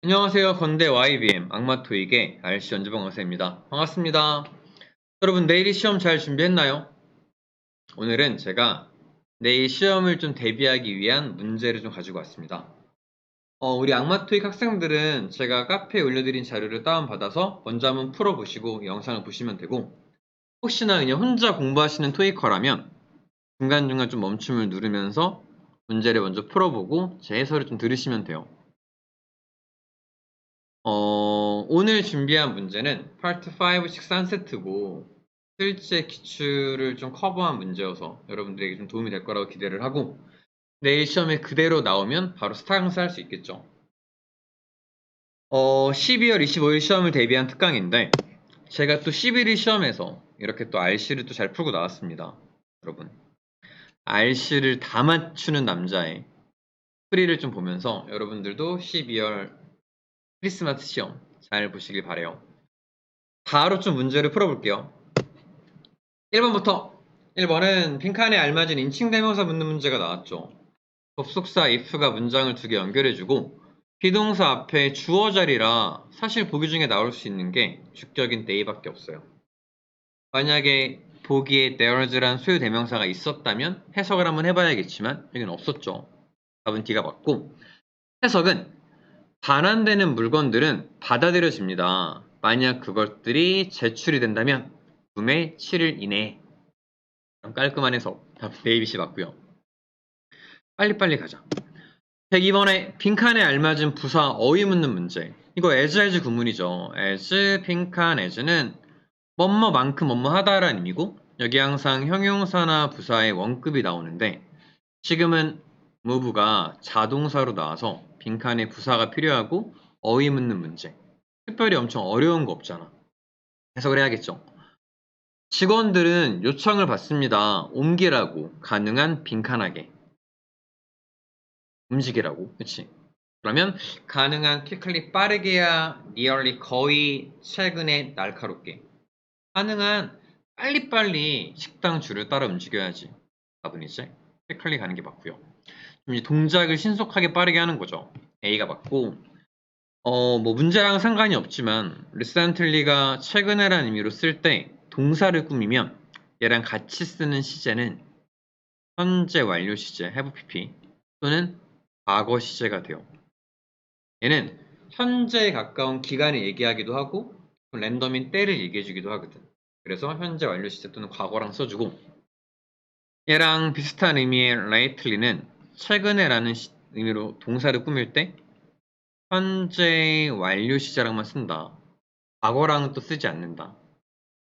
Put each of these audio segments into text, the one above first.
안녕하세요. 건대 YBM 악마 토익의 RC 연주방 강사입니다. 반갑습니다. 여러분 내일 시험 잘 준비했나요? 오늘은 제가 내일 시험을 좀 대비하기 위한 문제를 좀 가지고 왔습니다. 우리 악마 토익 학생들은 제가 카페에 올려드린 자료를 다운받아서 먼저 한번 풀어보시고 영상을 보시면 되고, 혹시나 그냥 혼자 공부하시는 토익커라면 중간중간 좀 멈춤을 누르면서 문제를 먼저 풀어보고 제 해설을 좀 들으시면 돼요. 오늘 준비한 문제는 파트 5, 6, 3세트고 실제 기출을 좀 커버한 문제여서 여러분들에게 좀 도움이 될 거라고 기대를 하고, 내일 시험에 그대로 나오면 바로 스타 강사할 수 있겠죠. 12월 25일 시험을 대비한 특강인데, 제가 또 11일 시험에서 이렇게 또 RC를 또 잘 풀고 나왔습니다. 여러분, RC를 다 맞추는 남자의 프리를 좀 보면서 여러분들도 12월 크리스마스 시험 잘 보시길 바래요. 바로 좀 문제를 풀어볼게요. 1번부터. 1번은 빈칸에 알맞은 인칭 대명사 묻는 문제가 나왔죠. 접속사 if가 문장을 두 개 연결해주고 비동사 앞에 주어 자리라 사실 보기 중에 나올 수 있는 게 주격인 they밖에 없어요. 만약에 보기에 there's란 소유 대명사가 있었다면 해석을 한번 해봐야겠지만 여기는 없었죠. 답은 D가 맞고, 해석은 반환되는 물건들은 받아들여집니다. 만약 그것들이 제출이 된다면 구매 7일 이내에. 깔끔한 해석. 답 A,B,C 맞고요. 빨리빨리 가자. 102번에 빈칸에 알맞은 부사 어휘 묻는 문제. 이거 as 구문이죠. as, 빈칸, as는 뭐뭐만큼 뭐뭐하다라는 의미고, 여기 항상 형용사나 부사의 원급이 나오는데 지금은 move가 자동사로 나와서 빈칸에 부사가 필요하고 어휘 묻는 문제. 특별히 엄청 어려운 거 없잖아. 해석을 해야겠죠. 직원들은 요청을 받습니다. 옮기라고, 가능한 빈칸하게. 움직이라고. 그치? 그러면 가능한 quickly 빠르게야 nearly 거의 최근에 날카롭게. 가능한 빨리빨리 식당 줄을 따라 움직여야지. 답은 이제 quickly 가는 게 맞고요. 이제 동작을 신속하게 빠르게 하는 거죠. A가 맞고, 뭐 문제랑은 상관이 없지만 recently가 최근에라는 의미로 쓸 때 동사를 꾸미면 얘랑 같이 쓰는 시제는 현재 완료 시제 have pp 또는 과거 시제가 돼요. 얘는 현재에 가까운 기간을 얘기하기도 하고 랜덤인 때를 얘기해주기도 하거든. 그래서 현재 완료 시제 또는 과거랑 써주고, 얘랑 비슷한 의미의 lately는 최근에라는 의미로 동사를 꾸밀 때 현재 완료 시제랑만 쓴다. 과거랑은 또 쓰지 않는다.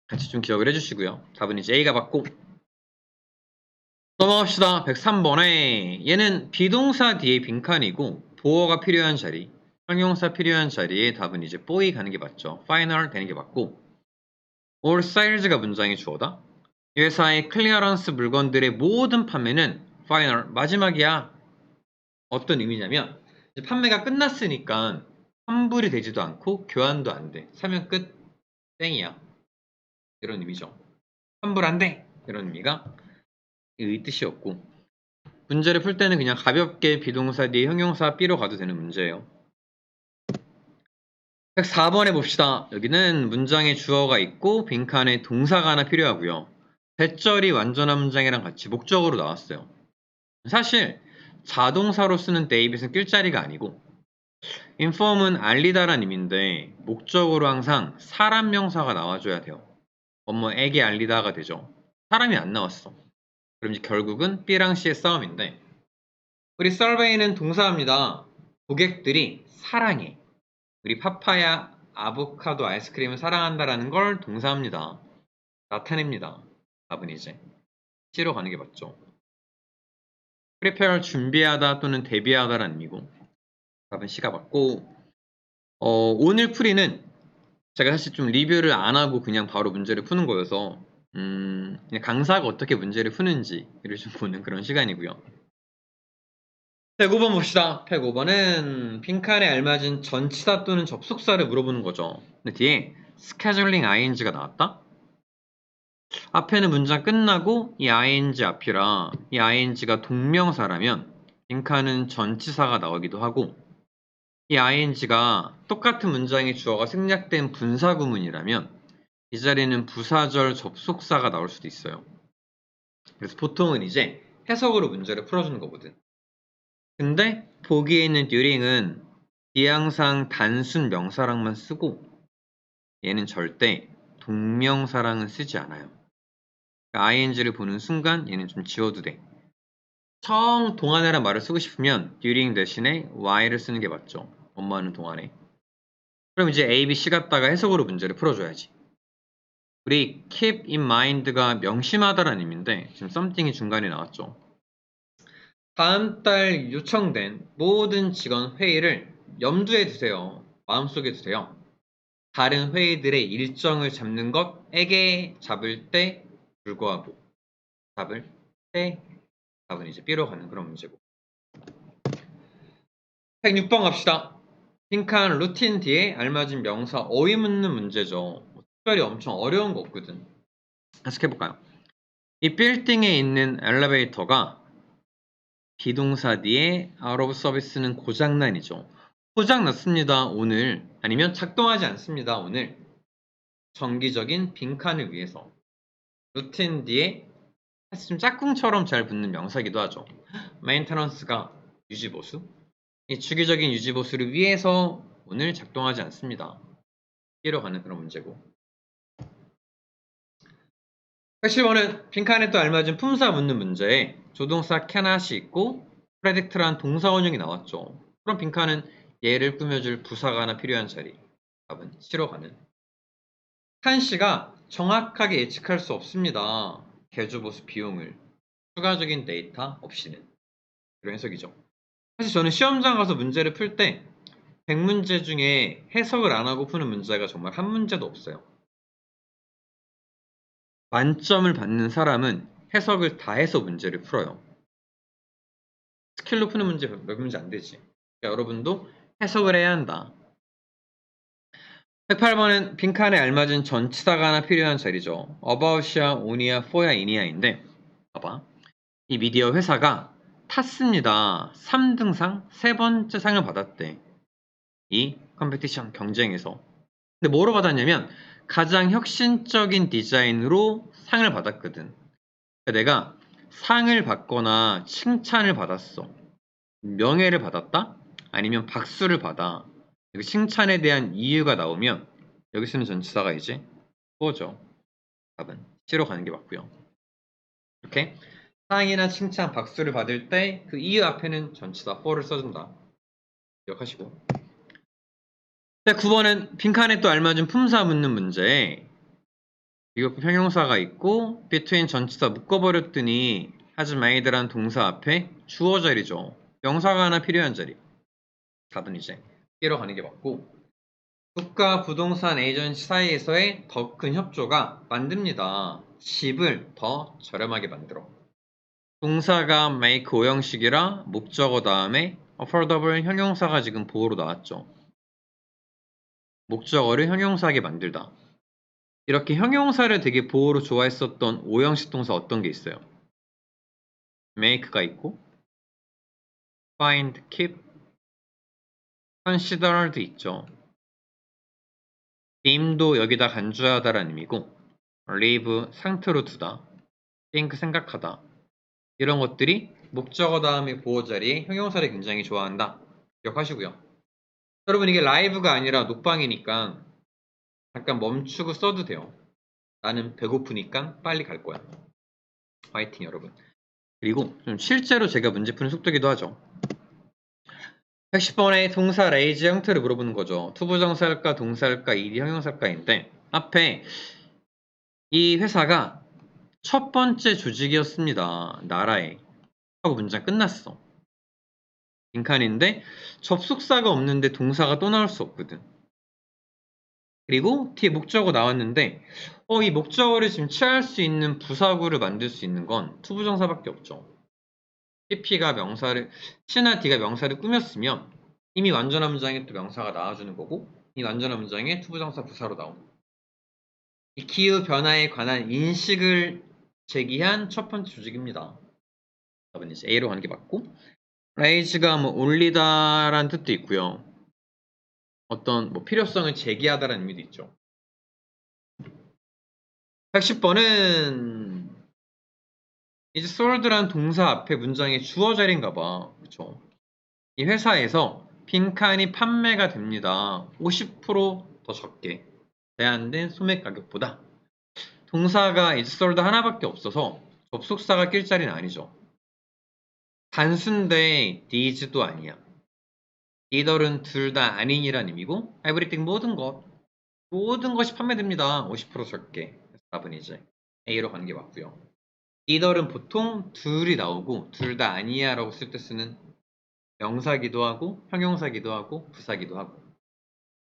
같이 좀 기억을 해주시고요. 답은 이제 A가 맞고, 넘어갑시다. 103번에 얘는 비동사 뒤에 빈칸이고 보어가 필요한 자리, 형용사 필요한 자리에 답은 이제 boy 가는 게 맞죠. final 되는 게 맞고, all sales가 문장의 주어다. 이 회사의 클리어런스 물건들의 모든 판매는 final 마지막이야. 어떤 의미냐면 이제 판매가 끝났으니까 환불이 되지도 않고 교환도 안 돼. 사면 끝, 땡이야. 이런 의미죠. 환불 안 돼. 이런 의미가 이 뜻이었고, 문제를 풀 때는 그냥 가볍게 비동사 뒤에 형용사 B로 가도 되는 문제예요. 104번에 봅시다. 여기는 문장에 주어가 있고 빈칸에 동사가 하나 필요하고요. 대절이 완전한 문장이랑 같이 목적어로 나왔어요. 사실 자동사로 쓰는 데이빗은 낄자리가 아니고 inform은 알리다란 의미인데 목적어로 항상 사람 명사가 나와줘야 돼요. 뭐뭐에게 알리다가 되죠. 사람이 안 나왔어. 그럼 이제 결국은 B랑 C의 싸움인데, 우리 survey는 동사입니다. 고객들이 사랑해. 우리 파파야, 아보카도 아이스크림을 사랑한다라는 걸 동사합니다. 나타냅니다. 답은 이제 C로 가는 게 맞죠. prepare 준비하다 또는 대비하다라는 의미고 답은 C가 맞고, 오늘 풀이는 제가 사실 좀 리뷰를 안 하고 그냥 바로 문제를 푸는 거여서 그냥 강사가 어떻게 문제를 푸는지를 좀 보는 그런 시간이고요. 105번 봅시다. 105번은 빈칸에 알맞은 전치사 또는 접속사를 물어보는 거죠. 근데 뒤에 scheduling ing가 나왔다? 앞에는 문장 끝나고 이 ing 앞이라 이 ing가 동명사라면 빈칸은 전치사가 나오기도 하고, 이 ing가 똑같은 문장의 주어가 생략된 분사 구문이라면 이 자리는 부사절 접속사가 나올 수도 있어요. 그래서 보통은 이제 해석으로 문제를 풀어주는 거거든. 근데 보기에 있는 during은 비항상 단순 명사랑만 쓰고 얘는 절대 동명사랑은 쓰지 않아요. 그러니까 ing를 보는 순간 얘는 좀 지워도 돼. 청 동안에란 말을 쓰고 싶으면 during 대신에 while을 쓰는 게 맞죠. 업무하는 동안에. 그럼 이제 A, B, C 갖다가 해석으로 문제를 풀어줘야지. 우리 keep in mind가 명심하다라는 의미인데 지금 something이 중간에 나왔죠. 다음 달 요청된 모든 직원 회의를 염두에 두세요. 마음속에 두세요. 다른 회의들의 일정을 잡는 것에게 잡을 때 불구하고 잡을 때 답은 이제 B로 가는 그런 문제고. 106번 갑시다. 빈칸 루틴 뒤에 알맞은 명사 어휘 묻는 문제죠. 특별히 엄청 어려운 거 없거든. 해석해볼까요? 이 빌딩에 있는 엘리베이터가 비동사 뒤에 out of service는 고장난이죠. 고장났습니다. 오늘. 아니면 작동하지 않습니다. 오늘. 정기적인 빈칸을 위해서. 루틴 뒤에 사실 좀 짝꿍처럼 잘 붙는 명사기도 하죠. 메인테넌스가 유지보수. 이 주기적인 유지보수를 위해서 오늘 작동하지 않습니다. 끼러 가는 그런 문제고. 110번은 빈칸에 또 알맞은 품사 묻는 문제에 조동사 cannot이 있고 predict란 동사 원형이 나왔죠. 그럼 빈칸은 얘를 꾸며줄 부사가 하나 필요한 자리. 답은 C로 가는. 한씨가 정확하게 예측할 수 없습니다. 개주보수 비용을 추가적인 데이터 없이는. 이런 해석이죠. 사실 저는 시험장 가서 문제를 풀 때 100문제 중에 해석을 안 하고 푸는 문제가 정말 한 문제도 없어요. 만점을 받는 사람은 해석을 다 해서 문제를 풀어요. 스킬로 푸는 문제 몇 문제 안 되지. 그러니까 여러분도 해석을 해야 한다. 108번은 빈칸에 알맞은 전치사가 하나 필요한 자리죠. about이야, on이야, for야, in이야인데 봐봐. 이 미디어 회사가 탔습니다. 3등상, 세 번째 상을 받았대. 이 컴페티션 경쟁에서. 근데 뭐로 받았냐면 가장 혁신적인 디자인으로 상을 받았거든. 그러니까 내가 상을 받거나 칭찬을 받았어. 명예를 받았다? 아니면 박수를 받아. 여기 칭찬에 대한 이유가 나오면 여기 쓰는 전치사가 이제 for죠. 답은 C로 가는 게 맞고요. 이렇게 상이나 칭찬, 박수를 받을 때 그 이유 앞에는 전치사 for를 써준다. 기억하시고. 네, 9번은 빈칸에 또 알맞은 품사 묻는 문제. 이거 형용사가 있고 between 전치사 묶어버렸더니 has made란 동사 앞에 주어 자리죠. 명사가 하나 필요한 자리. 답은 이제 B로 가는 게 맞고 국가 부동산 에이전시 사이에서의 더 큰 협조가 만듭니다. 집을 더 저렴하게 만들어. 동사가 make 오형식이라 목적어 다음에 affordable 형용사가 지금 보호로 나왔죠. 목적어를 형용사하게 만들다. 이렇게 형용사를 되게 보호로 좋아했었던 오형식 동사 어떤 게 있어요? make가 있고 find, keep, consider도 있죠. deem도 여기다 간주하다라는 의미고 leave 상태로 두다, think 생각하다 이런 것들이 목적어 다음에 보호 자리에 형용사를 굉장히 좋아한다. 기억하시고요. 여러분 이게 라이브가 아니라 녹방이니까 잠깐 멈추고 써도 돼요. 나는 배고프니까 빨리 갈 거야. 화이팅 여러분. 그리고 좀 실제로 제가 문제 푸는 속도기도 하죠. 110번의 동사 레이즈 형태를 물어보는 거죠. 투부정사일까 동사일까 이디 형용사일까인데 앞에 이 회사가 첫 번째 조직이었습니다. 나라에 하고 문장 끝났어. 빈칸인데 접속사가 없는데 동사가 또 나올 수 없거든. 그리고 뒤에 목적어 나왔는데 이 목적어를 지금 취할 수 있는 부사구를 만들 수 있는 건 투부정사밖에 없죠. PP가 명사를 C나 D가 명사를 꾸몄으면 이미 완전한 문장에 또 명사가 나와주는 거고 이 완전한 문장에 투부정사 부사로 나오는 이 기후 변화에 관한 인식을 제기한 첫 번째 조직입니다. 답은 이제 A로 가는 게 맞고 raise가 뭐 올리다라는 뜻도 있고요. 어떤 뭐 필요성을 제기하다라는 의미도 있죠. 110번은 이제 sold란 동사 앞에 문장의 주어 자리인가 봐. 그쵸? 이 회사에서 빈칸이 판매가 됩니다. 50%더 적게 제한된 소매 가격보다. 동사가 이제 sold 하나밖에 없어서 접속사가 낄 자리는 아니죠. 단순데 these도 아니야. either은 둘 다 아닌이란 의미고 everything 모든 것이 판매됩니다. 50% 적게. 답은 이제 A로 가는 게 맞고요. either은 보통 둘이 나오고 둘 다 아니야 라고 쓸 때 쓰는 명사기도 하고 형용사기도 하고 부사기도 하고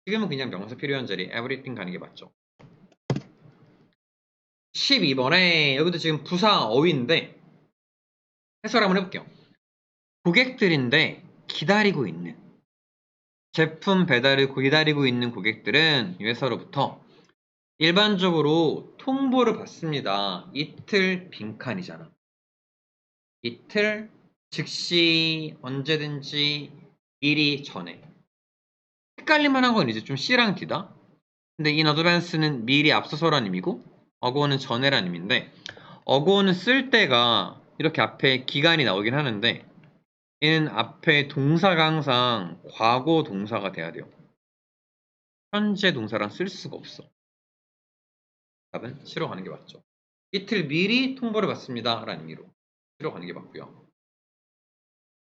지금은 그냥 명사 필요한 자리 everything 가는 게 맞죠. 12번에 여기도 지금 부사 어휘인데 해설 한번 해볼게요. 고객들인데 기다리고 있는 제품 배달을 기다리고 있는 고객들은 이 회사로부터 일반적으로 통보를 받습니다. 이틀 빈칸이잖아. 이틀, 즉시, 언제든지, 미리, 전에. 헷갈릴만한 건 이제 좀 C랑 D다. 근데 in advance는 미리 앞서서라는 의미고 어고는 전에라는 의미인데 어고는 쓸 때가 이렇게 앞에 기간이 나오긴 하는데 얘는 앞에 동사가 항상 과거 동사가 돼야 돼요. 현재 동사랑 쓸 수가 없어. 답은 C로 가는 게 맞죠. 이틀 미리 통보를 받습니다. 라는 의미로 C로 가는 게 맞고요.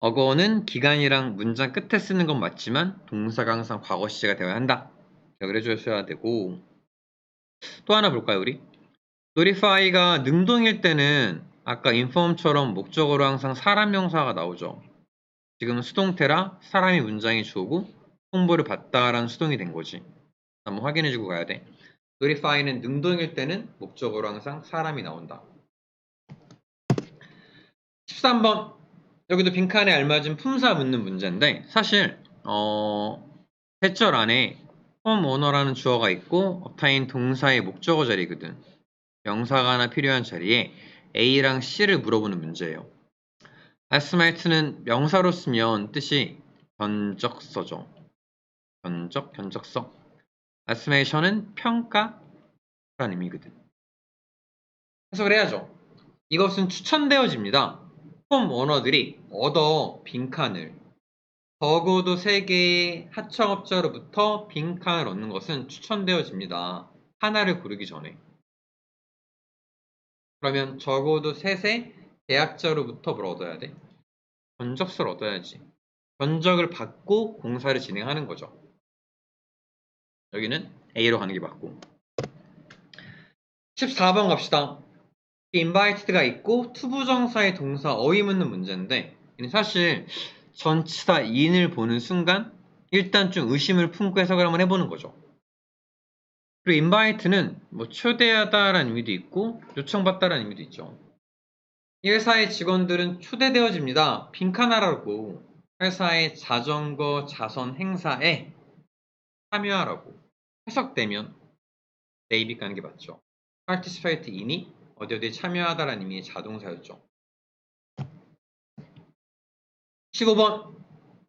어거는 기간이랑 문장 끝에 쓰는 건 맞지만 동사가 항상 과거 시제가 되어야 한다. 기억을 해주셔야 되고 또 하나 볼까요 우리? notify가 능동일 때는 아까 inform처럼 목적어로 항상 사람 명사가 나오죠. 지금 수동태라 사람이 문장이 주어고 통보를 받다라는 수동이 된 거지. 한번 확인해주고 가야 돼. notify는 능동일 때는 목적어로 항상 사람이 나온다. 13번 여기도 빈칸에 알맞은 품사 묻는 문제인데 사실 대절 안에 homeowner라는 주어가 있고 obtain 동사의 목적어 자리거든. 명사가 하나 필요한 자리에 A랑 C를 물어보는 문제예요. estimate는 명사로 쓰면 뜻이 견적서죠. 견적서. estimation은 평가라는 의미거든. 해석을 해야죠. 이것은 추천되어집니다. 홈오너들이 얻어 빈칸을 적어도 3개의 하청업자로부터 빈칸을 얻는 것은 추천되어집니다. 하나를 고르기 전에. 그러면 적어도 3세 계약자로부터 뭘 얻어야 돼? 견적서를 얻어야지. 견적을 받고 공사를 진행하는 거죠. 여기는 A로 가는 게 맞고. 14번 갑시다. invited가 있고 투부정사의 동사 어휘 묻는 문제인데 사실 전치사 in을 보는 순간 일단 좀 의심을 품고 해석을 한번 해보는 거죠. 그리고 invite는 뭐 초대하다라는 의미도 있고 요청받다라는 의미도 있죠. 이 회사의 직원들은 초대되어집니다. 빈칸하라고 회사의 자전거 자선 행사에 참여하라고 해석되면 네이비 가는 게 맞죠. participate in이 어디에 참여하다라는 의미의 자동사였죠. 15번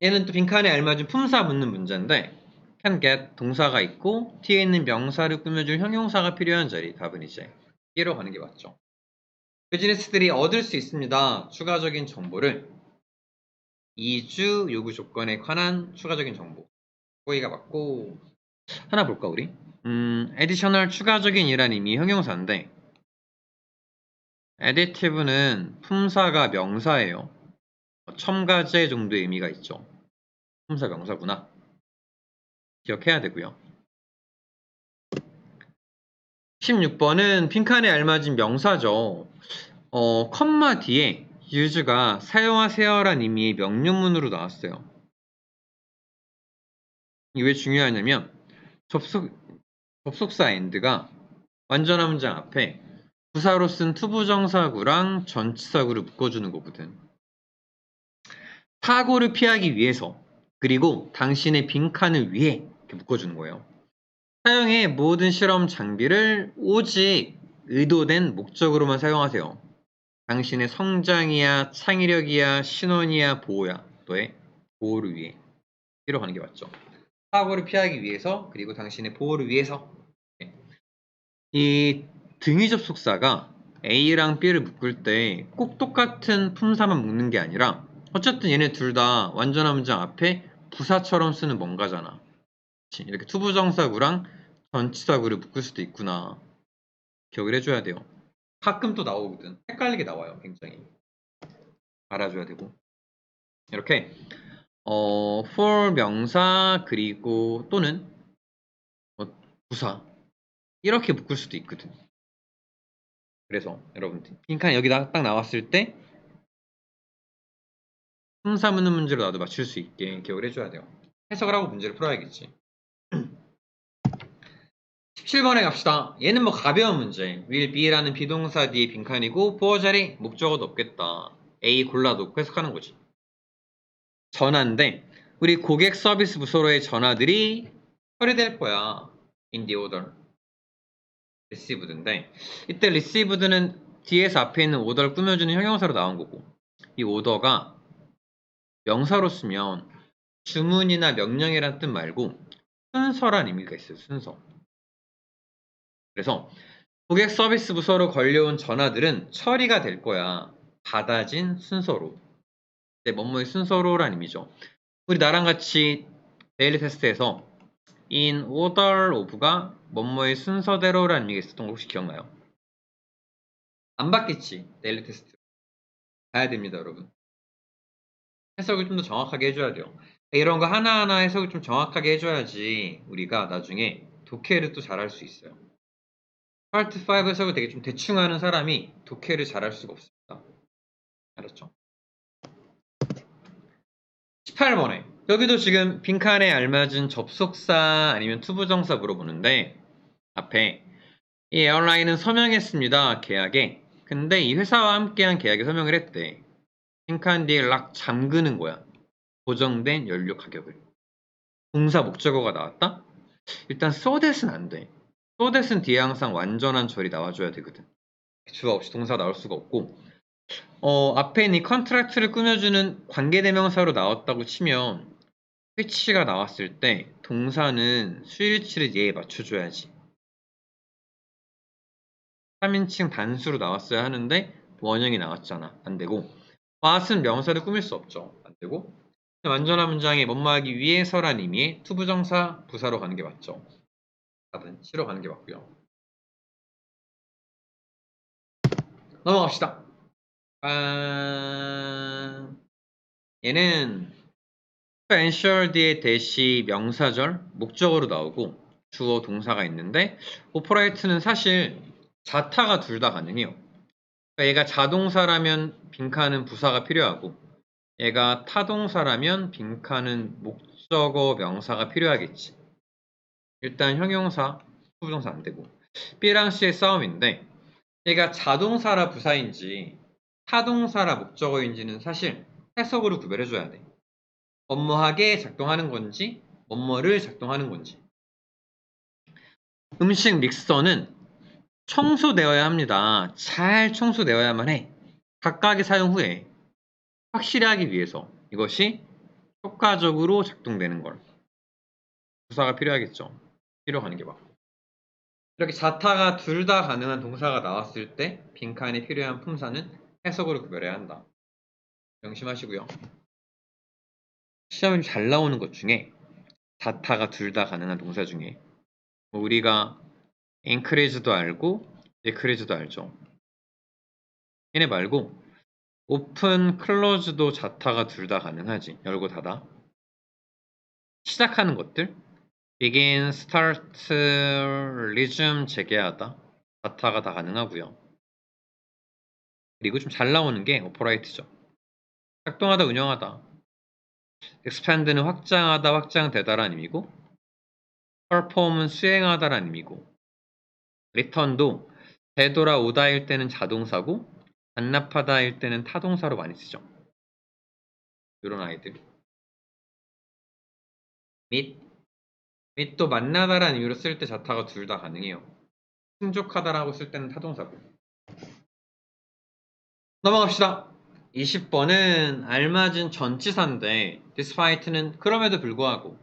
얘는 또 빈칸에 알맞은 품사 묻는 문제인데 can get 동사가 있고 뒤에 있는 명사를 꾸며줄 형용사가 필요한 자리 답은 이제 B로 가는 게 맞죠. 비즈니스들이 얻을 수 있습니다. 추가적인 정보를 이주 요구 조건에 관한 추가적인 정보 거기가 맞고 하나 볼까 우리? additional 추가적인 이란 의미 형용사인데 additive는 품사가 명사예요. 첨가제 정도의 의미가 있죠. 품사 명사구나. 기억해야 되고요. 16번은 빈칸에 알맞은 명사죠. 컴마 뒤에 use가 사용하세요란 의미의 명령문으로 나왔어요. 이게 왜 중요하냐면 접속사 and가 완전한 문장 앞에 부사로 쓴 투부정사구랑 전치사구를 묶어주는 거거든. 사고를 피하기 위해서 그리고 당신의 빈칸을 위해 이렇게 묶어주는 거예요. 사용의 모든 실험 장비를 오직 의도된 목적으로만 사용하세요. 당신의 성장이야 창의력이야 신원이야 보호야 너의 보호를 위해 이로 가는 게 맞죠. 사고를 피하기 위해서, 그리고 당신의 보호를 위해서. 이 등위 접속사가 A랑 B를 묶을 때 꼭 똑같은 품사만 묶는 게 아니라 어쨌든 얘네 둘 다 완전한 문장 앞에 부사처럼 쓰는 뭔가잖아. 그치? 이렇게 투부정사구랑 전치사구를 묶을 수도 있구나. 기억을 해줘야 돼요. 가끔 또 나오거든. 헷갈리게 나와요. 굉장히. 알아줘야 되고. 이렇게 for 명사 그리고 또는 부사 이렇게 묶을 수도 있거든. 그래서 여러분들 빈칸 여기 딱 나왔을 때 품사 묻는 문제로 나도 맞출 수 있게 기억을 해줘야 돼요. 해석을 하고 문제를 풀어야겠지. 17번에 갑시다. 얘는 뭐 가벼운 문제. will be라는 비동사 뒤에 빈칸이고 보어 자리 목적어도 없겠다. A 골라놓고 해석하는 거지. 전화인데 우리 고객 서비스 부서로의 전화들이 처리될 거야. in the order. received인데 이때 received는 뒤에서 앞에 있는 order를 꾸며주는 형용사로 나온 거고 이 order가 명사로 쓰면 주문이나 명령이란 뜻 말고 순서란 의미가 있어요. 순서. 그래서 고객 서비스 부서로 걸려온 전화들은 처리가 될 거야. 받아진 순서로. 네, 뭐뭐의 순서로란 의미죠. 우리 나랑 같이 데일리 테스트에서 in order of가 뭐뭐의 순서대로라는 의미가 있었던 거 혹시 기억나요? 안 받겠지. 데일리 테스트. 봐야 됩니다, 여러분. 해석을 좀 더 정확하게 해줘야 돼요. 이런 거 하나하나 해석을 좀 정확하게 해줘야지 우리가 나중에 독해를 또 잘할 수 있어요. 파트 5 해석을 되게 좀 대충 하는 사람이 독해를 잘할 수가 없습니다. 알았죠? 18번에 여기도 지금 빈칸에 알맞은 접속사 아니면 투부정사 물어보는데 앞에 이 에어라인은 서명했습니다. 계약에. 근데 이 회사와 함께한 계약에 서명을 했대. 빈칸 뒤에 락 잠그는 거야. 고정된 연료 가격을. 동사 목적어가 나왔다? 일단 so that은 안 돼. so that은 뒤에 항상 완전한 절이 나와줘야 되거든. 주어 없이 동사 나올 수가 없고 앞에 있는 이 컨트랙트를 꾸며주는 관계대명사로 나왔다고 치면 which가 나왔을 때 동사는 수일치를 얘에 맞춰줘야지. 3인칭 단수로 나왔어야 하는데 원형이 나왔잖아. 안 되고 what은 명사를 꾸밀 수 없죠. 안 되고 완전한 문장에 뭐뭐하기 위해서란 의미의 투부정사 부사로 가는 게 맞죠. 답은 C로 가는 게 맞고요. 넘어갑시다. 얘는 ensure 뒤에 대시 명사절 목적어로 나오고 주어 동사가 있는데 operate는 사실 자타가 둘 다 가능해요. 그러니까 얘가 자동사라면 빈칸은 부사가 필요하고 얘가 타동사라면 빈칸은 목적어 명사가 필요하겠지. 일단 형용사, 부정사 안 되고 B랑 C의 싸움인데 얘가 자동사라 부사인지 타동사라 목적어인지는 사실 해석으로 구별해줘야 돼. 뭐뭐하게 작동하는 건지 뭐뭐를 작동하는 건지. 음식 믹서는 청소되어야 합니다. 잘 청소되어야만 해. 각각의 사용 후에 확실히 하기 위해서 이것이 효과적으로 작동되는 걸. 부사가 필요하겠죠. 필요하는 게 맞고. 이렇게 자타가 둘 다 가능한 동사가 나왔을 때 빈칸이 필요한 품사는 해석으로 구별해야 한다. 명심하시고요. 시험에 잘 나오는 것 중에 자타가 둘 다 가능한 동사 중에 우리가 encourage도 알고 decrease도 알죠. 얘네 말고 open, close도 자타가 둘 다 가능하지. 열고 닫아. 시작하는 것들 begin, start, resume, 재개하다. 자타가 다 가능하고요. 그리고 좀 잘 나오는 게 operate죠. 작동하다, 운영하다. expand는 확장하다, 확장되다라는 의미고 perform은 수행하다라는 의미고 return도 되돌아오다일 때는 자동사고 반납하다일 때는 타동사로 많이 쓰죠. 이런 아이들. 및또 만나다라는 의미로 쓸 때 자타가 둘 다 가능해요. 충족하다라고 쓸 때는 타동사고. 넘어갑시다. 20번은 알맞은 전치사인데 despite는 그럼에도 불구하고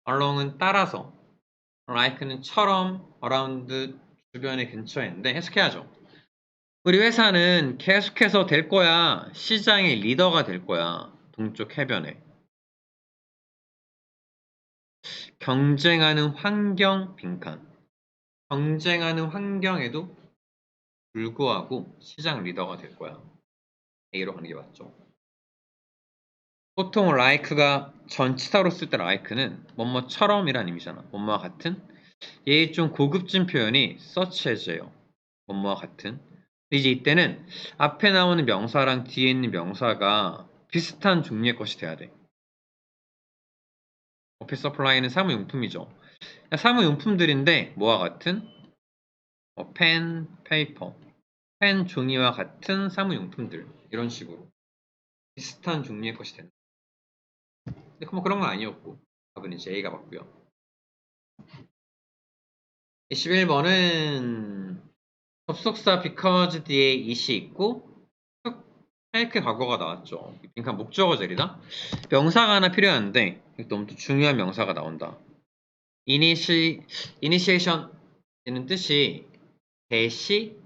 along은 따라서, like는 처럼, around 주변의 근처인데 해석해야죠. 우리 회사는 계속해서 될 거야. 시장의 리더가 될 거야. 동쪽 해변에. 경쟁하는 환경 빈칸. 경쟁하는 환경에도 불구하고 시장 리더가 될 거야. A로 가는 게 맞죠. 보통 like가 전치사로 쓸 때 like는 뭐뭐처럼이란 의미잖아. 뭐뭐와 같은. 얘 좀 고급진 표현이 such as예요. 뭐뭐와 같은. 이제 이때는 앞에 나오는 명사랑 뒤에 있는 명사가 비슷한 종류의 것이 돼야 돼. 오피스 서플라이는 사무용품이죠. 사무용품들인데 뭐와 같은? 펜, 페이퍼. 펜, 종이와 같은 사무용품들. 이런 식으로 비슷한 종류의 것이 된다. 근데 뭐 그런 건 아니었고 답은 이제 A가 맞고요. 21번은 접속사 because 뒤에 it이 있고 헬크 과거가 나왔죠. 그러니까 목적어 절이다. 명사가 하나 필요한데 너무 또 중요한 명사가 나온다. initiation 이는 뜻이 개시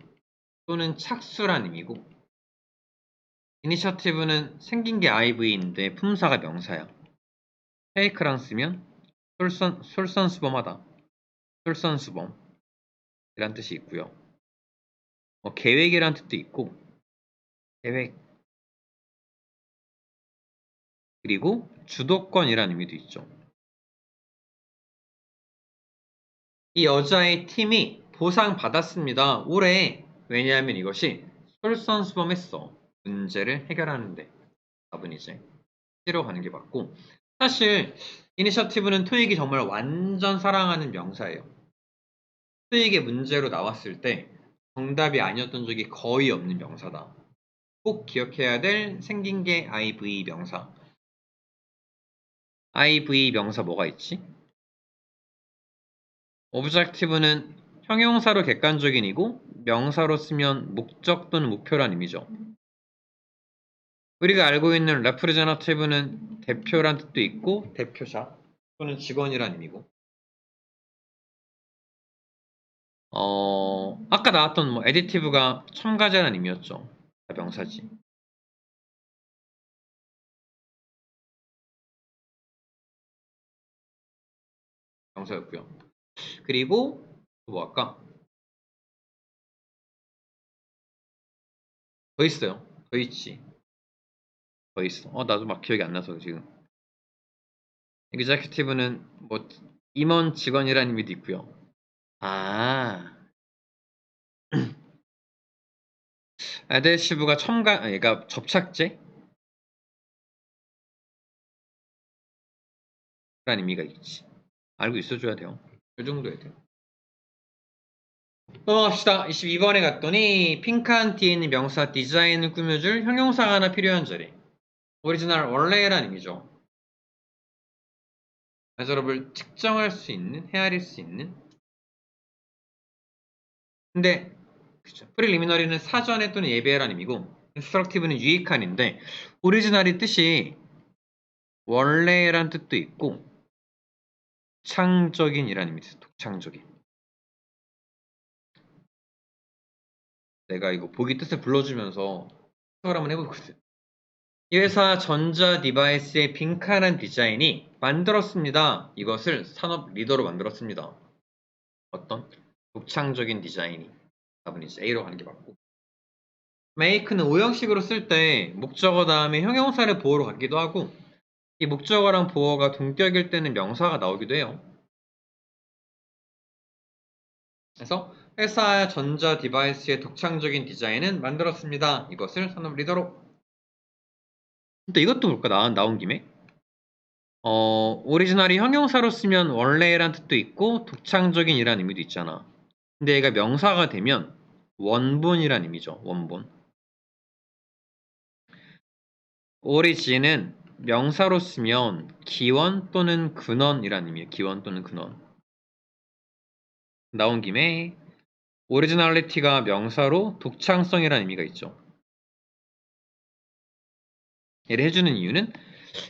또는 착수란 의미고 initiative는 생긴 게 IV인데 품사가 명사야. take랑 쓰면 솔선수범하다. 솔선수범 이란 뜻이 있고요. 계획이란 뜻도 있고 계획 그리고 주도권이라는 의미도 있죠. 이 여자의 팀이 보상 받았습니다. 올해. 왜냐하면 이것이 솔선수범했어. 문제를 해결하는데. 답은 이제 C로 가는 게 맞고 사실 이니셔티브는 토익이 정말 완전 사랑하는 명사예요. 토익의 문제로 나왔을 때 정답이 아니었던 적이 거의 없는 명사다. 꼭 기억해야 될 생긴 게 IV 명사. IV 명사 뭐가 있지? objective는 형용사로 객관적인이고 명사로 쓰면 목적 또는 목표란 의미죠. 우리가 알고 있는 representative는 대표란 뜻도 있고 대표자 또는 직원이란 의미고 아까 나왔던 additive가 첨가제란 의미였죠. 명사지. 명사였고요. 그리고 뭐 할까? 더 있어요. 더 있지. 더 있어. 나도 막 기억이 안 나서 지금. executive는 뭐 임원 직원이라는 의미도 있고요. adhesive가 그러니까 접착제? 라는 의미가 있지. 알고 있어줘야 돼요. 이 정도야 돼요. 넘어갑시다. 22번에 갔더니 핑크한 뒤에 있는 명사 디자인을 꾸며줄 형용사가 하나 필요한 자리. 오리지널 원래란 의미죠. measureable 측정할 수 있는, 헤아릴 수 있는. 근데 그쵸. 프리리미너리는 사전에 또는 예배란 의미고 인스트럭티브는 유익한인데 오리지널이 뜻이 원래란 뜻도 있고 독창적인이라는 의미죠. 독창적인. 내가 이거 보기 뜻을 불러주면서 해석을 한번 해보거든. 이 회사 전자 디바이스의 빈칸한 디자인이 만들었습니다. 이것을 산업 리더로 만들었습니다. 어떤 독창적인 디자인이. 답은 이제 A로 가는 게 맞고. make는 오형식으로 쓸 때 목적어 다음에 형용사를 보어로 갖기도 하고 이 목적어랑 보어가 동격일 때는 명사가 나오기도 해요. 그래서 회사 전자 디바이스의 독창적인 디자인은 만들었습니다. 이것을 산업 리더로. 근데 이것도 볼까? 나온 김에. 오리지널이 형용사로 쓰면 원래란 뜻도 있고 독창적인이란 의미도 있잖아. 근데 얘가 명사가 되면 원본이란 의미죠. 원본. 오리진은 명사로 쓰면 기원 또는 근원이란 의미예요. 기원 또는 근원. 나온 김에 오리지널리티가 명사로 독창성이라는 의미가 있죠. 얘를 해주는 이유는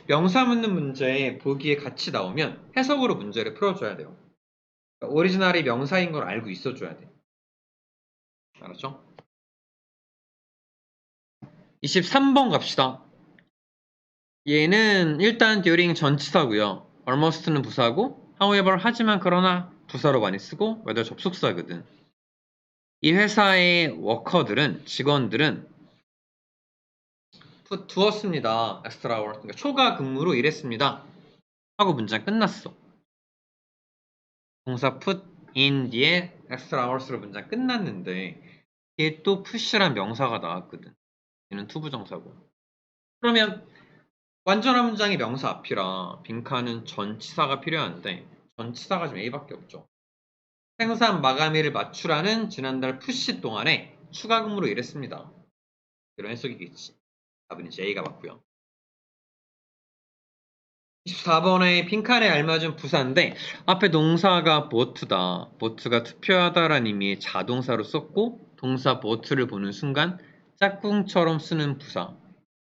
명사 묻는 문제에 보기에 같이 나오면 해석으로 문제를 풀어줘야 돼요. 그러니까 오리지널이 명사인 걸 알고 있어줘야 돼. 알았죠? 23번 갑시다. 얘는 일단 during 전치사고요. almost는 부사고 however 하지만 그러나 부사로 많이 쓰고 whether 접속사거든. 이 회사의 워커들은 직원들은 두었습니다. extra hours. 그러니까 초과 근무로 일했습니다. 하고 문장 끝났어. 동사 put in 뒤에 extra hours로 문장 끝났는데 뒤에 또 push란 명사가 나왔거든. 얘는 투부정사고. 그러면 완전한 문장이 명사 앞이라 빈칸은 전치사가 필요한데 전치사가 지금 A밖에 없죠. 생산 마감일을 맞추라는 지난달 푸시 동안에 추가 근무로 일했습니다. 이런 해석이겠지. 답은 이제 A가 맞고요. 24번에 빈칸에 알맞은 부사인데 앞에 동사가 bought다. bought가 투표하다라는 의미의 자동사로 썼고 동사 bought를 보는 순간 짝꿍처럼 쓰는 부사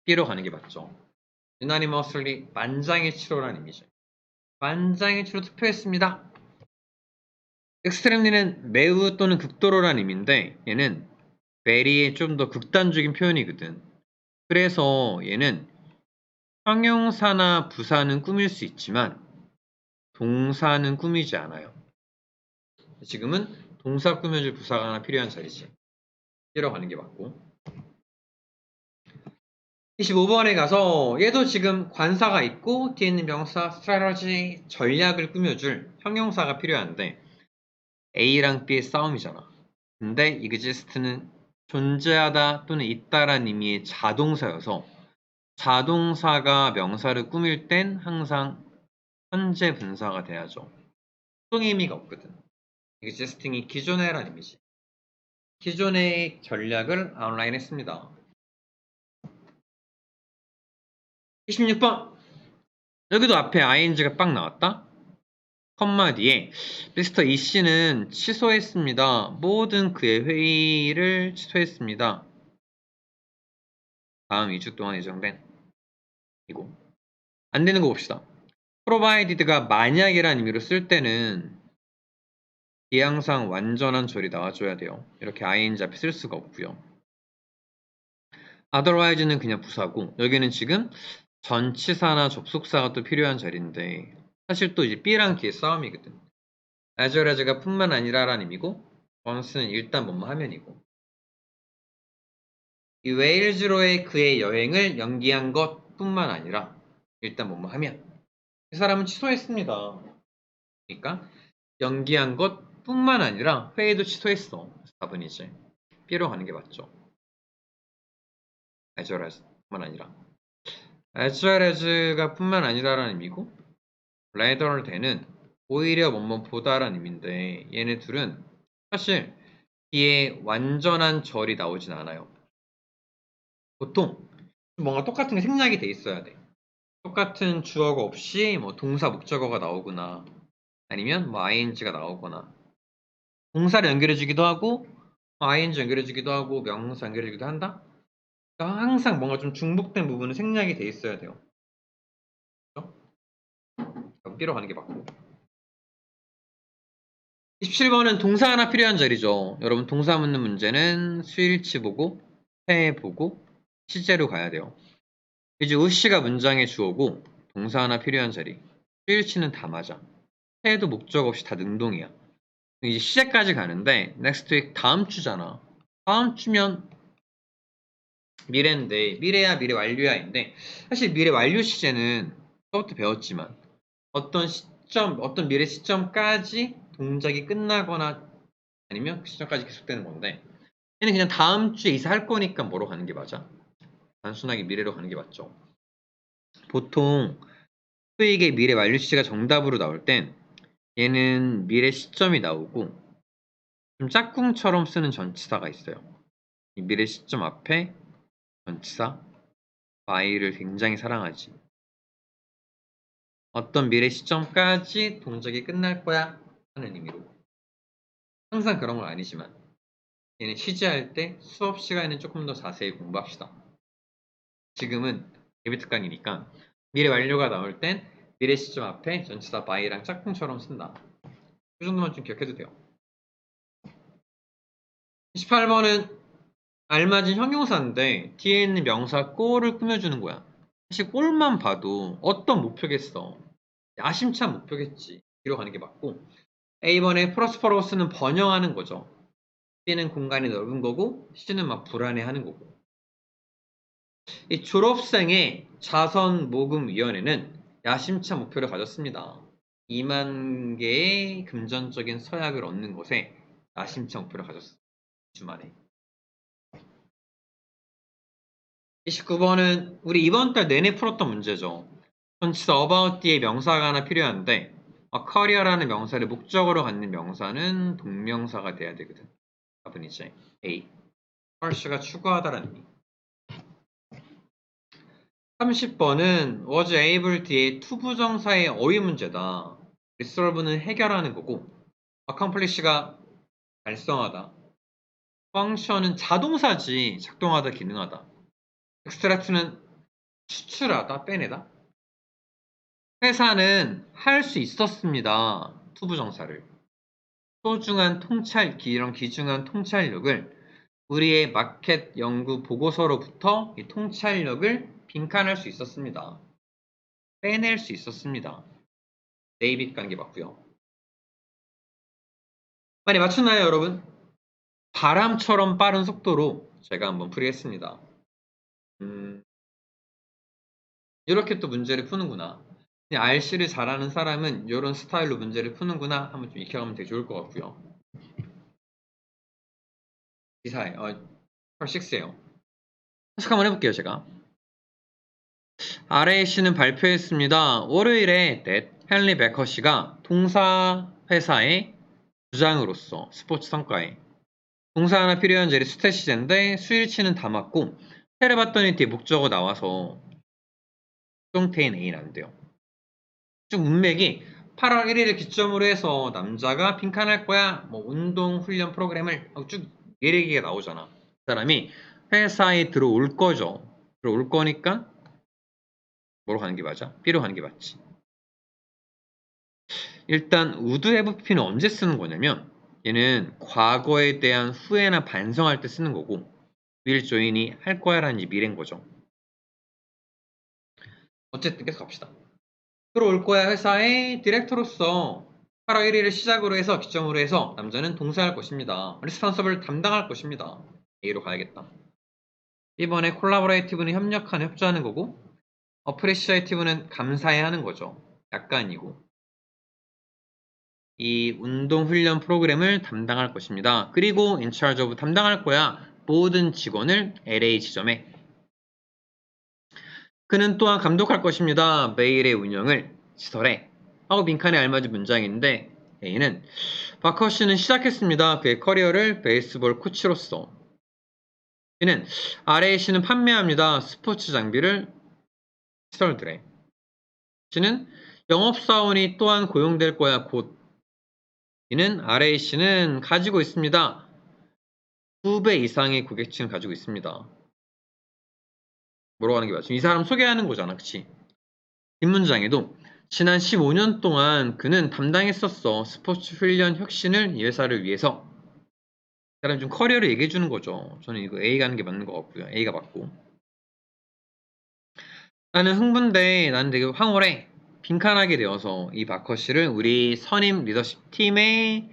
B로 가는 게 맞죠. unanimously 만장일치로라는 의미죠. 만장일치로 투표했습니다. extremely는 매우 또는 극도로라는 의미인데 얘는 very의 좀 더 극단적인 표현이거든. 그래서 얘는 형용사나 부사는 꾸밀 수 있지만 동사는 꾸미지 않아요. 지금은 동사 꾸며줄 부사가 하나 필요한 자리지. 뛰러 가는 게 맞고. 25번에 가서 얘도 지금 관사가 있고 뒤에 있는 명사 strategy 전략을 꾸며줄 형용사가 필요한데 A랑 B의 싸움이잖아. 근데 exist는 존재하다 또는 있다란 의미의 자동사여서 자동사가 명사를 꾸밀 땐 항상 현재 분사가 돼야죠. 수동의 의미가 없거든. existing이 기존에란 의미지. 기존의 전략을 아웃라인 했습니다. 26번. 여기도 앞에 ing가 빡 나왔다. 컴마 뒤에 미스터 이씨는 취소했습니다. 모든 그의 회의를 취소했습니다. 다음 2주 동안 예정된 이고 안 되는 거 봅시다. provided가 만약이라는 의미로 쓸 때는 뒤에 항상 완전한 절이 나와줘야 돼요. 이렇게 ing 앞에 쓸 수가 없고요. otherwise는 그냥 부사고 여기는 지금 전치사나 접속사가 또 필요한 자리인데 사실 또 이제 B랑 D의 싸움이거든. as well as가 뿐만 아니라라는 의미고 once는 일단 뭐뭐 하면이고 이 웨일즈로의 그의 여행을 연기한 것뿐만 아니라 일단 뭐뭐 하면 이 사람은 취소했습니다. 그러니까 연기한 것뿐만 아니라 회의도 취소했어. 답은 이제 B로 가는 게 맞죠. as well as뿐만 아니라 as well as가 뿐만 아니라라는 의미고 rather than은 오히려 뭐뭐보다라는 의미인데 얘네 둘은 사실 뒤에 완전한 절이 나오진 않아요. 보통 뭔가 똑같은 게 생략이 돼 있어야 돼. 똑같은 주어가 없이 뭐 동사 목적어가 나오거나 아니면 뭐 ing가 나오거나 동사를 연결해주기도 하고 ing 연결해주기도 하고 명사 연결해주기도 한다. 그러니까 항상 뭔가 좀 중복된 부분은 생략이 돼 있어야 돼요. 그렇죠? B로 가는 게 맞고. 27번은 동사 하나 필요한 자리죠. 여러분 동사 묻는 문제는 수일치 보고 해 보고 시제로 가야 돼요. 이제 우씨가 문장의 주어고 동사 하나 필요한 자리. 수일치는 다 맞아. 해도 목적 없이 다 능동이야. 이제 시제까지 가는데 next week 다음 주잖아. 다음 주면 미래인데 미래야 미래 완료야인데 사실 미래 완료 시제는 처음부터 배웠지만 어떤 시점 어떤 미래 시점까지 동작이 끝나거나 아니면 그 시점까지 계속되는 건데 얘는 그냥 다음 주에 이사할 거니까 뭐로 가는 게 맞아? 단순하게 미래로 가는 게 맞죠. 보통 토익의 미래 완료 시제가 정답으로 나올 땐 얘는 미래 시점이 나오고 좀 짝꿍처럼 쓰는 전치사가 있어요. 이 미래 시점 앞에 전치사 by를 굉장히 사랑하지. 어떤 미래 시점까지 동작이 끝날 거야 하는 의미로. 항상 그런 건 아니지만 얘는 시제할 때 수업 시간에는 조금 더 자세히 공부합시다. 지금은 예비 특강이니까 미래 완료가 나올 땐 미래 시점 앞에 전치사 by랑 짝꿍처럼 쓴다. 이 정도만 좀 기억해도 돼요. 28번은 알맞은 형용사인데 뒤에 있는 명사 골을 꾸며주는 거야. 사실 골만 봐도 어떤 목표겠어. 야심찬 목표겠지. 뒤로 가는 게 맞고, A번에 프로스퍼러스는 번영하는 거죠. B는 공간이 넓은 거고 C는 막 불안해하는 거고. 이 졸업생의 자선모금위원회는 야심찬 목표를 가졌습니다. 2만 개의 금전적인 서약을 얻는 것에 야심찬 목표를 가졌어요. 주말에. 29번은 우리 이번 달 내내 풀었던 문제죠. 전치사 about 뒤에 명사가 하나 필요한데 커리어라는 명사를 목적으로 갖는 명사는 동명사가 돼야 되거든. 답은 이제 A. 펄스가 추구하다라는 의미. 30번은 was able 뒤에 투부정사의 어휘 문제다. resolve는 해결하는 거고 accomplish가 달성하다. function은 자동사지 작동하다 기능하다. extract는 추출하다 빼내다. 회사는 할 수 있었습니다. 투부정사를. 소중한 이런 귀중한 통찰력을 우리의 마켓 연구 보고서로부터 이 통찰력을 빈칸할 수 있었습니다. 빼낼 수 있었습니다. 데이빗 관계 맞고요. 많이 맞췄나요, 여러분? 바람처럼 빠른 속도로 제가 한번 풀이했습니다. 이렇게 또 문제를 푸는구나. RC를 잘하는 사람은 이런 스타일로 문제를 푸는구나 한번 좀 익혀가면 되게 좋을 것 같고요. 기사에 6예요. 해석 한번 해볼게요, 제가. RAC는 발표했습니다. 월요일에 헨리 베커 씨가 동사 회사의 부장으로서 스포츠 성과에 동사 하나 필요한 자리 스탯시제인데 수일치는 다 맞고 해를 봤더니 뒤에 목적어 나와서 수동태인 A는 안 돼요. 쭉 문맥이 8월 1일을 기점으로 해서 남자가 빈칸할 거야. 뭐 운동 훈련 프로그램을 하고 쭉 얘기가 나오잖아. 그 사람이 회사에 들어올 거죠. 들어올 거니까 뭐로 가는 게 맞아? B로 가는 게 맞지. 일단 would have been은 언제 쓰는 거냐면 얘는 과거에 대한 후회나 반성할 때 쓰는 거고 will join이 할 거야 라는 미래인 거죠. 어쨌든 계속 갑시다. 들어올 거야 회사의 디렉터로서 8월 1일을 시작으로 해서 기점으로 해서 남자는 동사할 것입니다. 리스폰서블 담당할 것입니다. A로 가야겠다. 이번에 콜라보레이티브는 협력하는 협조하는 거고 어프리시에이티브는 감사해 하는 거죠. 약간이고 이 운동 훈련 프로그램을 담당할 것입니다. 그리고 in charge of 담당할 거야. 모든 직원을 LA 지점에 그는 또한 감독할 것입니다. 매일의 운영을 시설에 하고 빈칸에 알맞은 문장인데 A는 바커 씨는 시작했습니다. 그의 커리어를 베이스볼 코치로서 B는 RAC는 판매합니다. 스포츠 장비를 시설들에 C는 영업사원이 또한 고용될 거야 곧 B는 RAC는 가지고 있습니다. 2배 이상의 고객층을 가지고 있습니다. 뭐라고 하는 게 맞죠? 이 사람 소개하는 거잖아. 그치? 뒷문장에도 지난 15년 동안 그는 담당했었어. 스포츠 훈련 혁신을 이 회사를 위해서. 이 사람 좀 커리어를 얘기해 주는 거죠. 저는 이거 A 가는 게 맞는 것 같고요. A가 맞고. 나는 흥분돼. 나는 되게 황홀해. 빈칸하게 되어서 이 바커 씨를 우리 선임 리더십 팀에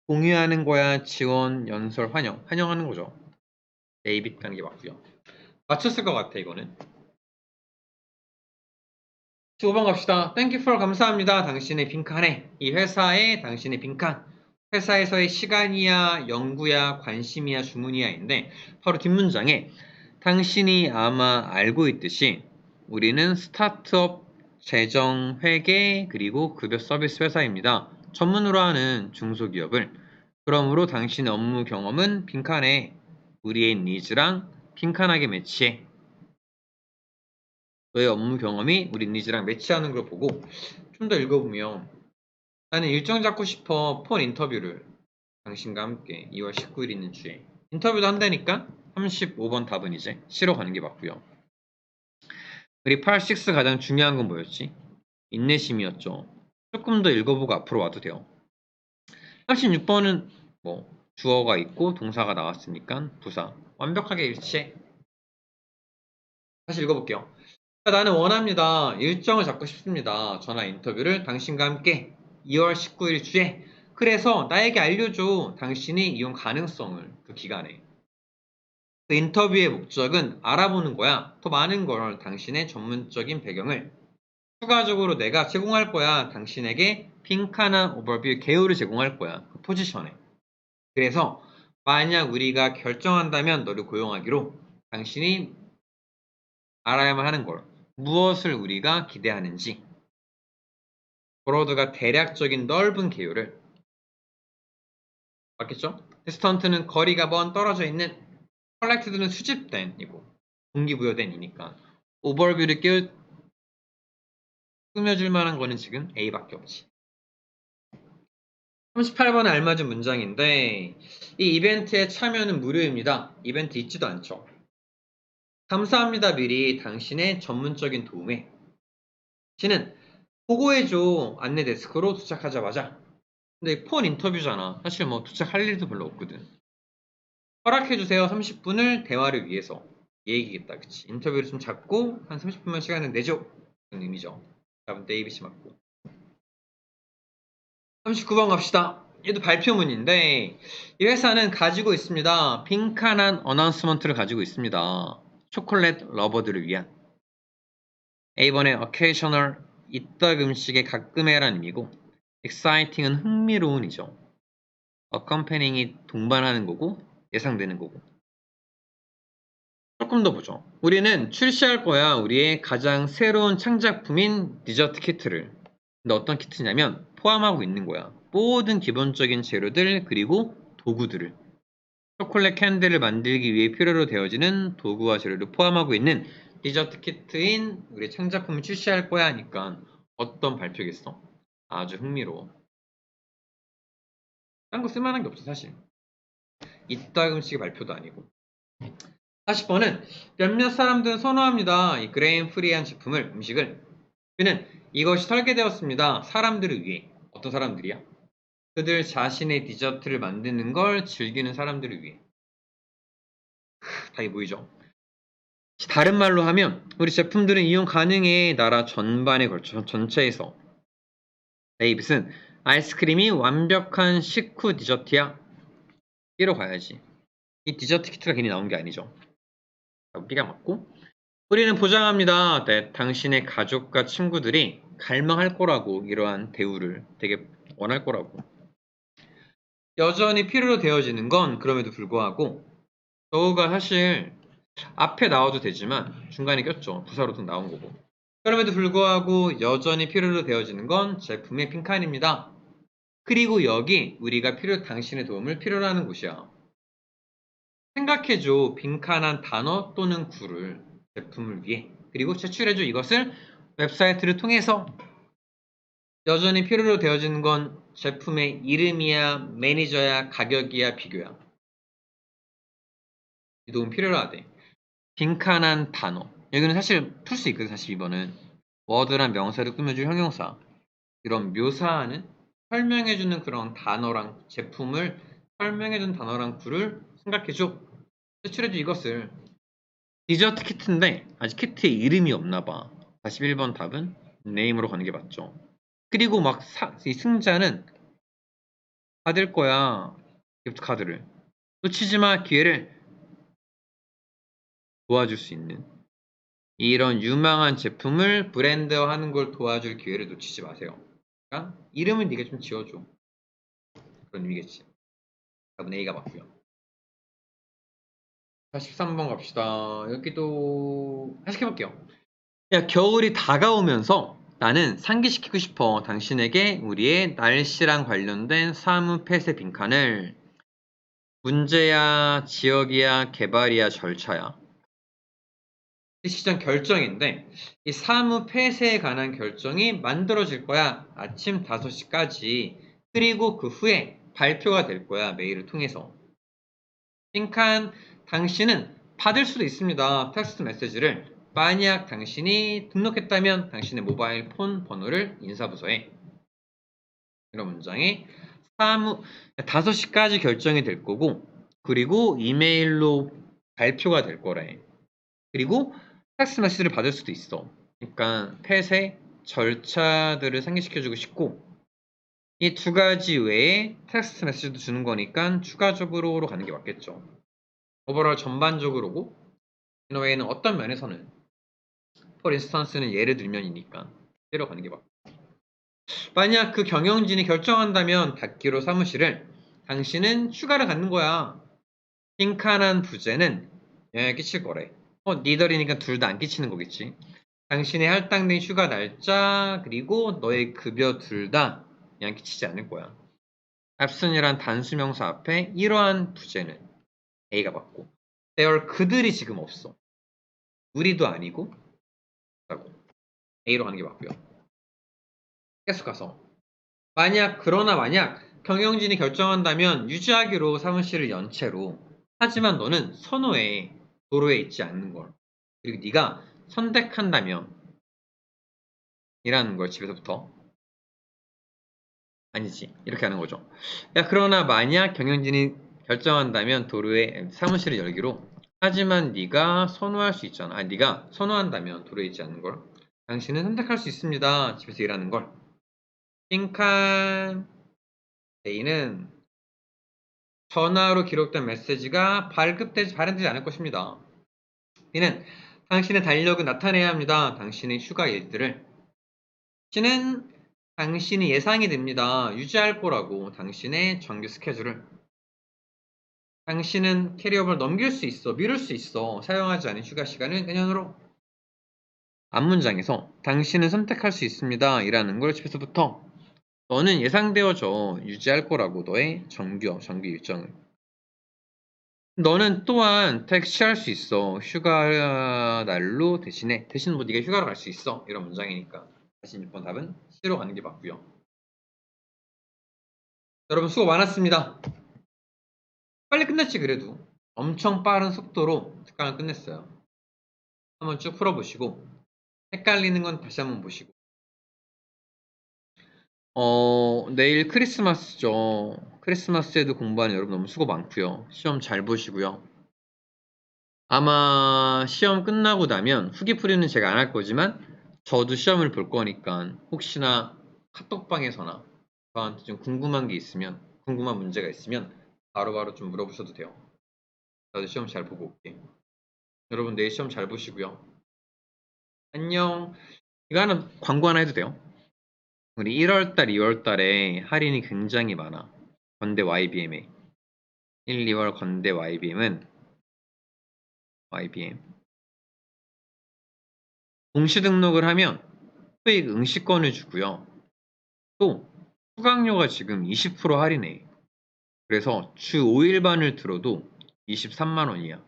공유하는 거야. 지원, 연설, 환영하는 거죠. 데이빗 가는 게 맞고요. 맞췄을 것 같아, 이거는. 15번 갑시다. Thank you for 감사합니다. 당신의 빈칸에 이 회사에 당신의 빈칸 회사에서의 시간이야 연구야 관심이야 주문이야인데 바로 뒷문장에 당신이 아마 알고 있듯이 우리는 스타트업 재정 회계 그리고 급여 서비스 회사입니다. 전문으로 하는 중소기업을 그러므로 당신의 업무 경험은 빈칸에 우리의 니즈랑 빈칸하게 매치해. 너의 업무 경험이 우리 니즈랑 매치하는 걸 보고 좀 더 읽어보면 나는 일정 잡고 싶어 폰 인터뷰를 당신과 함께 2월 19일 있는 주에 인터뷰도 한다니까 35번 답은 이제 C로 가는 게 맞고요. 우리 part 6 가장 중요한 건 뭐였지? 인내심이었죠. 조금 더 읽어보고 앞으로 와도 돼요. 36번은 뭐 주어가 있고 동사가 나왔으니까 부사 완벽하게 일치해. 다시 읽어볼게요. 나는 원합니다. 일정을 잡고 싶습니다. 전화 인터뷰를 당신과 함께 2월 19일 주에. 그래서 나에게 알려줘. 당신이 이용 가능성을 그 기간에. 그 인터뷰의 목적은 알아보는 거야. 더 많은 걸 당신의 전문적인 배경을 추가적으로 내가 제공할 거야. 당신에게 빈칸한 오버뷰 개요를 제공할 거야. 그 포지션에. 그래서 만약 우리가 결정한다면 너를 고용하기로 당신이 알아야만 하는 걸 무엇을 우리가 기대하는지 브로드가 대략적인 넓은 개요를 맞겠죠? 디스턴트는 거리가 먼 떨어져 있는 컬렉트드는 수집된 이고 동기부여된 이니까 오버뷰를 꾸며줄 만한 거는 지금 A밖에 없지. 38번에 알맞은 문장인데 이 이벤트에 참여는 무료입니다. 이벤트 있지도 않죠. 감사합니다. 미리 당신의 전문적인 도움에. 씨는 보고해줘. 안내 데스크로 도착하자마자. 근데 폰 인터뷰잖아. 사실 뭐 도착할 일도 별로 없거든. 허락해주세요. 30분을 대화를 위해서. 이 얘기겠다. 그치? 인터뷰를 좀 잡고 한 30분만 시간을 내줘. 그런 의미죠. 답은 데이비씨 맞고. 39번 갑시다. 얘도 발표문인데 이 회사는 가지고 있습니다. 빈칸한 어나운스먼트를 가지고 있습니다. 초콜릿 러버들을 위한. A번에 occasional 이따금씩의 가끔의란 의미고 exciting은 흥미로운이죠. accompanying이 동반하는 거고 예상되는 거고. 조금 더 보죠. 우리는 출시할 거야. 우리의 가장 새로운 창작품인 디저트 키트를. 근데 어떤 키트냐면 포함하고 있는 거야. 모든 기본적인 재료들 그리고 도구들을. 초콜릿 캔들을 만들기 위해 필요로 되어지는 도구와 재료를 포함하고 있는 디저트 키트인 우리 창작품을 출시할 거야 하니까 어떤 발표겠어? 아주 흥미로워. 딴 거 쓸만한 게 없어 사실. 이따금씩의 발표도 아니고. 40번은 몇몇 사람들은 선호합니다. 이 그레인 프리한 제품을, 음식을. 그는 이것이 설계되었습니다. 사람들을 위해. 어떤 사람들이야? 그들 자신의 디저트를 만드는 걸 즐기는 사람들을 위해. 다 이게 보이죠? 다른 말로 하면 우리 제품들은 이용 가능해. 나라 전반에 걸쳐 전체에서. 데이빗은 아이스크림이 완벽한 식후 디저트야. B로 가야지. 이 디저트 키트가 괜히 나온 게 아니죠. B가 맞고. 우리는 보장합니다. 네, 당신의 가족과 친구들이 갈망할 거라고 이러한 대우를 되게 원할 거라고. 여전히 필요로 되어지는 건 그럼에도 불구하고 저우가 사실 앞에 나와도 되지만 중간에 꼈죠. 부사로 등 나온 거고. 그럼에도 불구하고 여전히 필요로 되어지는 건 제품의 빈칸입니다. 그리고 여기 우리가 당신의 도움을 필요로 하는 곳이야. 생각해줘. 빈칸한 단어 또는 구를 제품을 위해. 그리고 제출해줘. 이것을 웹사이트를 통해서. 여전히 필요로 되어지는 건 제품의 이름이야, 매니저야, 가격이야, 비교야. 이 도움 필요로 하대. 빈칸한 단어. 여기는 사실 풀 수 있거든. 사실 이번은 워드란 명사를 꾸며줄 형용사. 이런 묘사하는 설명해주는 그런 단어랑 제품을 설명해주는 단어랑 구를 생각해줘. 제출해줘 이것을. 디저트 키트인데 아직 키트에 이름이 없나봐. 41번 답은 네임으로 가는 게 맞죠. 그리고 막 이 승자는 받을 거야. 기프트 카드를. 놓치지 마. 기회를 도와줄 수 있는 이런 유망한 제품을 브랜드화하는 걸 도와줄 기회를 놓치지 마세요. 그러니까 이름은 네가 좀 지어줘. 그런 의미겠지. 답은 A가 맞고요. 43번 갑시다. 여기도 다시 해볼게요. 야, 겨울이 다가오면서 나는 상기시키고 싶어. 당신에게 우리의 날씨랑 관련된 사무 폐쇄 빈칸을. 문제야, 지역이야, 개발이야, 절차야. 시장 결정인데 이 사무 폐쇄에 관한 결정이 만들어질 거야. 아침 5시까지. 그리고 그 후에 발표가 될 거야. 메일을 통해서. 빈칸 당신은 받을 수도 있습니다. 텍스트 메시지를. 만약 당신이 등록했다면 당신의 모바일 폰 번호를 인사부서에 이런 문장에 5시까지 결정이 될 거고 그리고 이메일로 발표가 될 거래. 그리고 텍스트 메시지를 받을 수도 있어. 그러니까 펫의 절차들을 상기시켜주고 싶고 이 두 가지 외에 텍스트 메시지도 주는 거니까 추가적으로로 가는 게 맞겠죠. 오버롤 전반적으로고 이노웨이는 어떤 면에서는 for instance는 예를 들면이니까 때려 가는 게 맞고 만약 그 경영진이 결정한다면 닫기로 사무실을 당신은 휴가를 갖는 거야. 빈칸한 부재는 영향을 끼칠 거래. 니들이니까 둘 다 안 끼치는 거겠지. 당신의 할당된 휴가 날짜 그리고 너의 급여 둘 다 영향 끼치지 않을 거야. absent이란 단수명사 앞에 이러한 부재는 A가 맞고 their 그들이 지금 없어. 우리도 아니고 라고 A로 가는 게 맞고요. 계속 가서 그러나 만약 경영진이 결정한다면 유지하기로 사무실을 연체로 하지만 너는 선호에 도로에 있지 않는 걸 그리고 네가 선택한다면 이라는 걸 집에서부터 아니지 이렇게 하는 거죠. 야 그러나 만약 경영진이 결정한다면 도로에 사무실을 열기로 하지만 네가 선호할 수 있잖아. 네가 선호한다면 도로에 있지 않는 걸 당신은 선택할 수 있습니다. 집에서 일하는 걸. 빈칸 A는 전화로 기록된 메시지가 발행되지 않을 것입니다. B는 당신의 달력을 나타내야 합니다. 당신의 휴가 일들을. C는 당신이 예상이 됩니다. 유지할 거라고 당신의 정규 스케줄을. 당신은 캐리어를 넘길 수 있어. 미룰 수 있어. 사용하지 않은 휴가 시간을 내년으로. 앞문장에서 당신은 선택할 수 있습니다. 이라는 걸 집에서부터 너는 예상되어져 유지할 거라고 너의 정규 일정을. 너는 또한 택시할 수 있어. 휴가 날로 대신 뭐 네가 휴가로 갈 수 있어. 이런 문장이니까 46번 답은 C로 가는 게 맞고요. 여러분 수고 많았습니다. 빨리 끝냈지 그래도. 엄청 빠른 속도로 특강을 끝냈어요. 한번 쭉 풀어보시고 헷갈리는 건 다시 한번 보시고 내일 크리스마스죠. 크리스마스에도 공부하는 여러분 너무 수고 많고요. 시험 잘 보시고요. 아마 시험 끝나고 나면 후기 풀이는 제가 안 할 거지만 저도 시험을 볼 거니까 혹시나 카톡방에서나 저한테 좀 궁금한 게 있으면 궁금한 문제가 있으면 바로바로 좀 물어보셔도 돼요. 저도 시험 잘 보고 올게. 여러분 내일 시험 잘 보시고요. 안녕. 이거 하나 광고 하나 해도 돼요? 우리 1월달, 2월달에 할인이 굉장히 많아. 건대 YBM에 1, 2월 건대 YBM은 YBM 공시 등록을 하면 토익 응시권을 주고요. 또 수강료가 지금 20% 할인해. 그래서 주 5일반을 들어도 23만 원이야.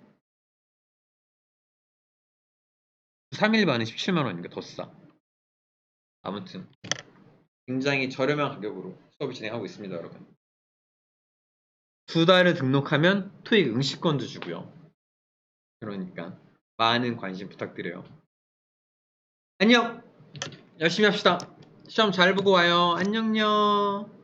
3일반은 17만 원이니까 더 싸. 아무튼 굉장히 저렴한 가격으로 수업을 진행하고 있습니다, 여러분. 2달을 등록하면 토익 응시권도 주고요. 그러니까 많은 관심 부탁드려요. 안녕! 열심히 합시다. 시험 잘 보고 와요. 안녕요.